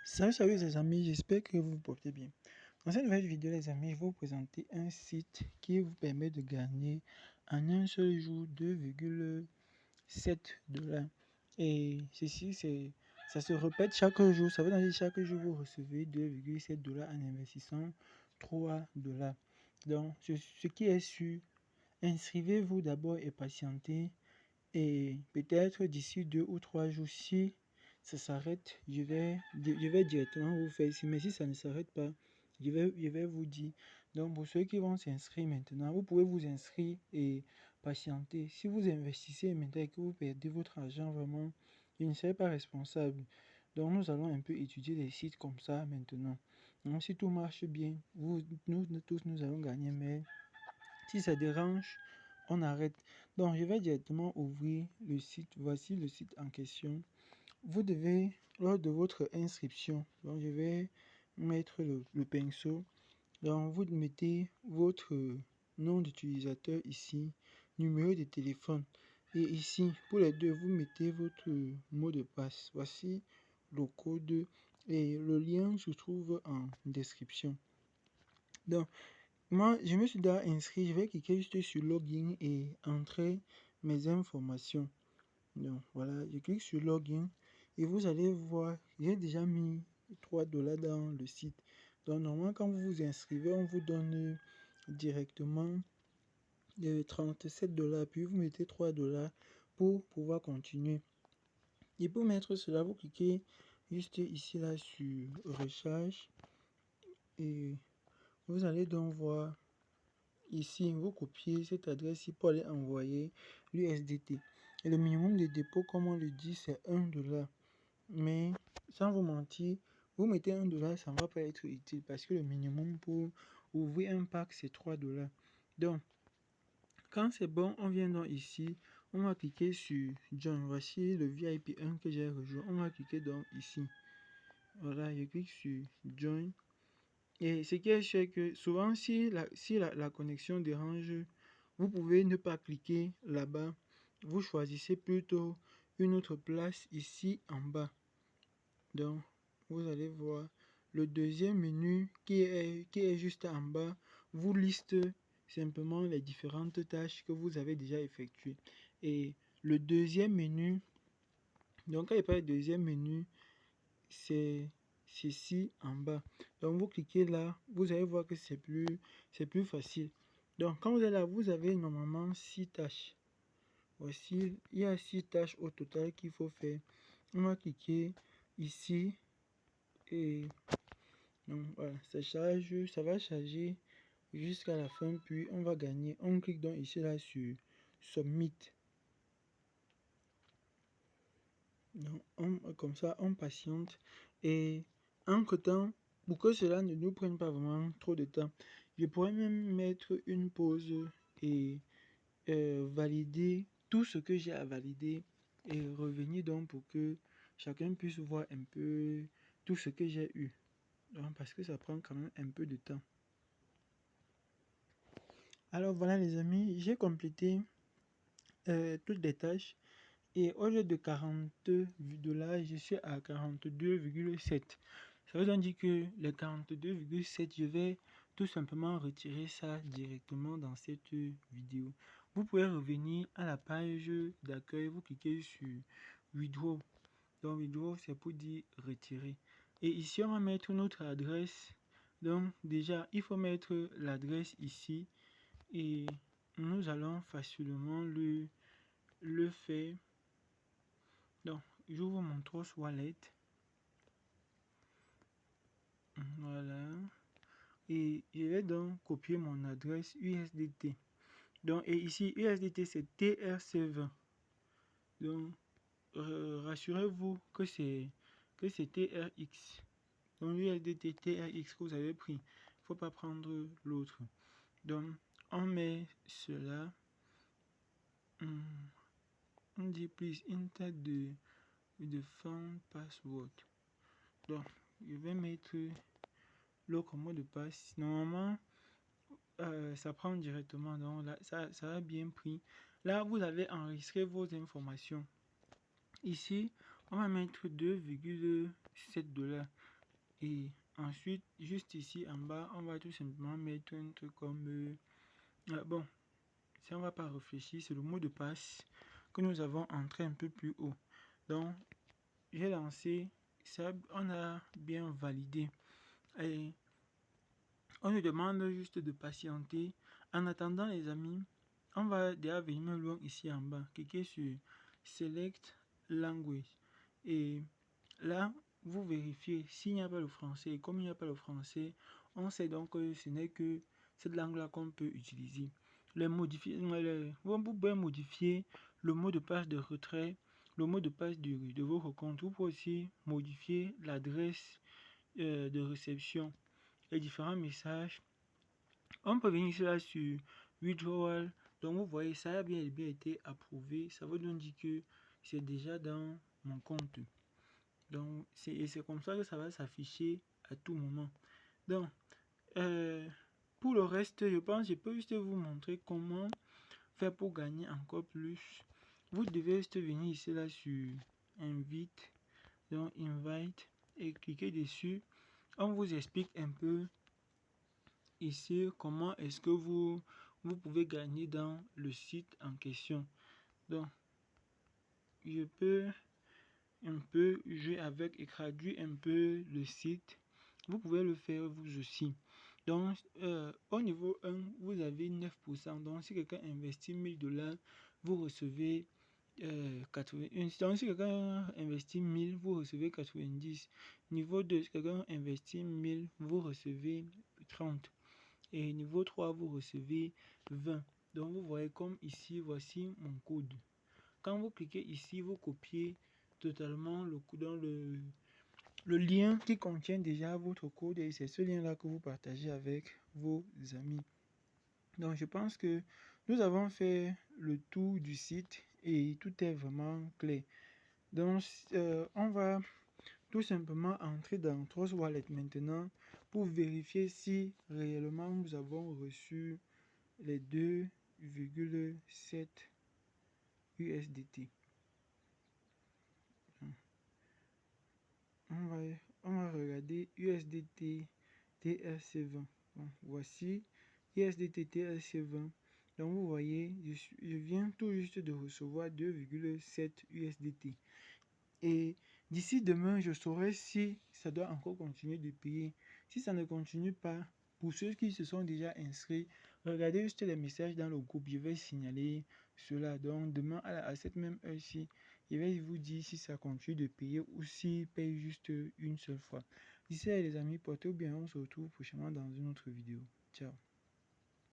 Salut les amis, j'espère que vous vous portez bien. Dans cette nouvelle vidéo les amis, je vais vous présenter un site qui vous permet de gagner en un seul jour 2,7 $. Et ceci, ça se répète chaque jour. Ça veut dire que chaque jour vous recevez 2,7 $ en investissant 3 $. Donc, ce qui est sûr, inscrivez-vous d'abord et patientez. Et peut-être d'ici 2 ou 3 jours, si ça s'arrête, je vais directement vous faire ici. Mais si ça ne s'arrête pas, je vais vous dire. Donc, pour ceux qui vont s'inscrire maintenant, vous pouvez vous inscrire et patienter. Si vous investissez maintenant et que vous perdez votre argent, vraiment, je ne serai pas responsable. Donc, nous allons un peu étudier des sites comme ça maintenant. Donc, si tout marche bien, nous tous, nous allons gagner. Mais si ça dérange, on arrête. Donc, je vais directement ouvrir le site. Voici le site en question. Vous devez, lors de votre inscription, donc je vais mettre le pinceau. Donc, vous mettez votre nom d'utilisateur ici, numéro de téléphone. Et ici, pour les deux, vous mettez votre mot de passe. Voici le code et le lien se trouve en description. Donc, moi, je me suis déjà inscrit. Je vais cliquer juste sur Login et entrer mes informations. Donc, voilà, je clique sur Login et vous allez voir, j'ai déjà mis 3 $ dans le site. Donc, normalement, quand vous vous inscrivez, on vous donne directement 37 $. Puis, vous mettez 3 $ pour pouvoir continuer. Et pour mettre cela, vous cliquez juste ici, là, sur Recharge. Et vous allez donc voir ici, vous copiez cette adresse pour aller envoyer l'USDT. Et le minimum de dépôt, comme on le dit, c'est 1 $. Mais sans vous mentir, vous mettez 1 $, ça ne va pas être utile parce que le minimum pour ouvrir un pack, c'est 3 $. Donc, quand c'est bon, on vient donc ici, on va cliquer sur Join. Voici le VIP 1 que j'ai rejoint. On va cliquer donc ici. Voilà, je clique sur Join. Et ce qui est sûr, c'est que souvent, si la connexion dérange, vous pouvez ne pas cliquer là-bas. Vous choisissez plutôt une autre place ici en bas. Donc, vous allez voir le deuxième menu qui est juste en bas. Vous liste simplement les différentes tâches que vous avez déjà effectuées. Et le deuxième menu, donc quand il parle de deuxième menu, c'est ceci en bas. Donc vous cliquez là, vous allez voir que c'est plus facile. Donc quand vous êtes là, vous avez normalement 6 tâches. Voici, il y a 6 tâches au total qu'il faut faire. On va cliquer ici et donc voilà, ça va charger jusqu'à la fin, puis on va gagner. On clique donc ici là sur Submit. Donc, comme ça, on patiente. Et entre temps, pour que cela ne nous prenne pas vraiment trop de temps, je pourrais même mettre une pause et valider tout ce que j'ai à valider et revenir donc pour que chacun puisse voir un peu tout ce que j'ai eu. Donc, parce que ça prend quand même un peu de temps. Alors voilà les amis, j'ai complété toutes les tâches. Et au lieu de 40 $, je suis à 42,7. Ça veut donc dire que les 42,7, je vais tout simplement retirer ça directement dans cette vidéo. Vous pouvez revenir à la page d'accueil, vous cliquez sur Withdraw. Donc Withdraw, c'est pour dire retirer. Et ici, on va mettre notre adresse. Donc déjà, il faut mettre l'adresse ici. Et nous allons facilement le faire. Donc, j'ouvre mon Trust Wallet. Voilà. Et je vais donc copier mon adresse USDT. Donc, et ici, USDT, c'est TRC20. Donc, rassurez-vous que c'est TRX. Donc, USDT TRX que vous avez pris. Il ne faut pas prendre l'autre. Donc, on met cela. On dit please enter the phone password. Donc, je vais mettre l'autre mot de passe. Normalement, ça prend directement. Donc là, ça a bien pris. Là, vous avez enregistré vos informations. Ici, on va mettre 2,7 $. Et ensuite, juste ici en bas, on va tout simplement mettre un truc comme... bon, si on ne va pas réfléchir, c'est le mot de passe que nous avons entré un peu plus haut. Donc, j'ai lancé, ça, on a bien validé. Et on nous demande juste de patienter. En attendant, les amis, on va déjà venir loin ici en bas. Cliquez sur Select Language. Et là, vous vérifiez s'il n'y a pas le français. Et comme il n'y a pas le français, on sait donc que ce n'est que cette langue-là qu'on peut utiliser. Vous pouvez modifier le mot de passe de retrait, le mot de passe de votre compte. Vous pouvez aussi modifier l'adresse de réception, les différents messages. On peut venir ici là sur Withdrawal. Donc vous voyez, ça a bien été approuvé. Ça veut donc dire que c'est déjà dans mon compte. Donc c'est comme ça que ça va s'afficher à tout moment. Donc pour le reste, je pense que je peux juste vous montrer comment faire pour gagner encore plus. Vous devez juste venir ici là sur Invite, donc Invite, et cliquer dessus. On vous explique un peu ici comment est-ce que vous pouvez gagner dans le site en question. Donc je peux un peu jouer avec et traduire un peu le site. Vous pouvez le faire vous aussi. Donc au niveau 1, vous avez 9%. Donc si quelqu'un investit $1000, vous recevez 80. Donc si quelqu'un investit 1000, vous recevez 90. Niveau 2, si quelqu'un investit 1000, vous recevez 30. Et niveau 3, vous recevez 20. Donc vous voyez comme ici, voici mon code. Quand vous cliquez ici, vous copiez totalement le code dans le lien qui contient déjà votre code, et c'est ce lien-là que vous partagez avec vos amis. Donc je pense que nous avons fait le tour du site et tout est vraiment clair. Donc on va tout simplement entrer dans Trust Wallet maintenant pour vérifier si réellement nous avons reçu les 2,7 USDT. On va regarder USDT TRC20. Bon, voici USDT TRC20. Donc vous voyez, je viens tout juste de recevoir 2,7 USDT. Et d'ici demain, je saurai si ça doit encore continuer de payer. Si ça ne continue pas, pour ceux qui se sont déjà inscrits, regardez juste les messages dans le groupe. Je vais signaler cela. Donc demain à cette même heure-ci, je vais vous dire si ça continue de payer ou s'il paye juste une seule fois. D'ici là, les amis, portez-vous bien. On se retrouve prochainement dans une autre vidéo. Ciao.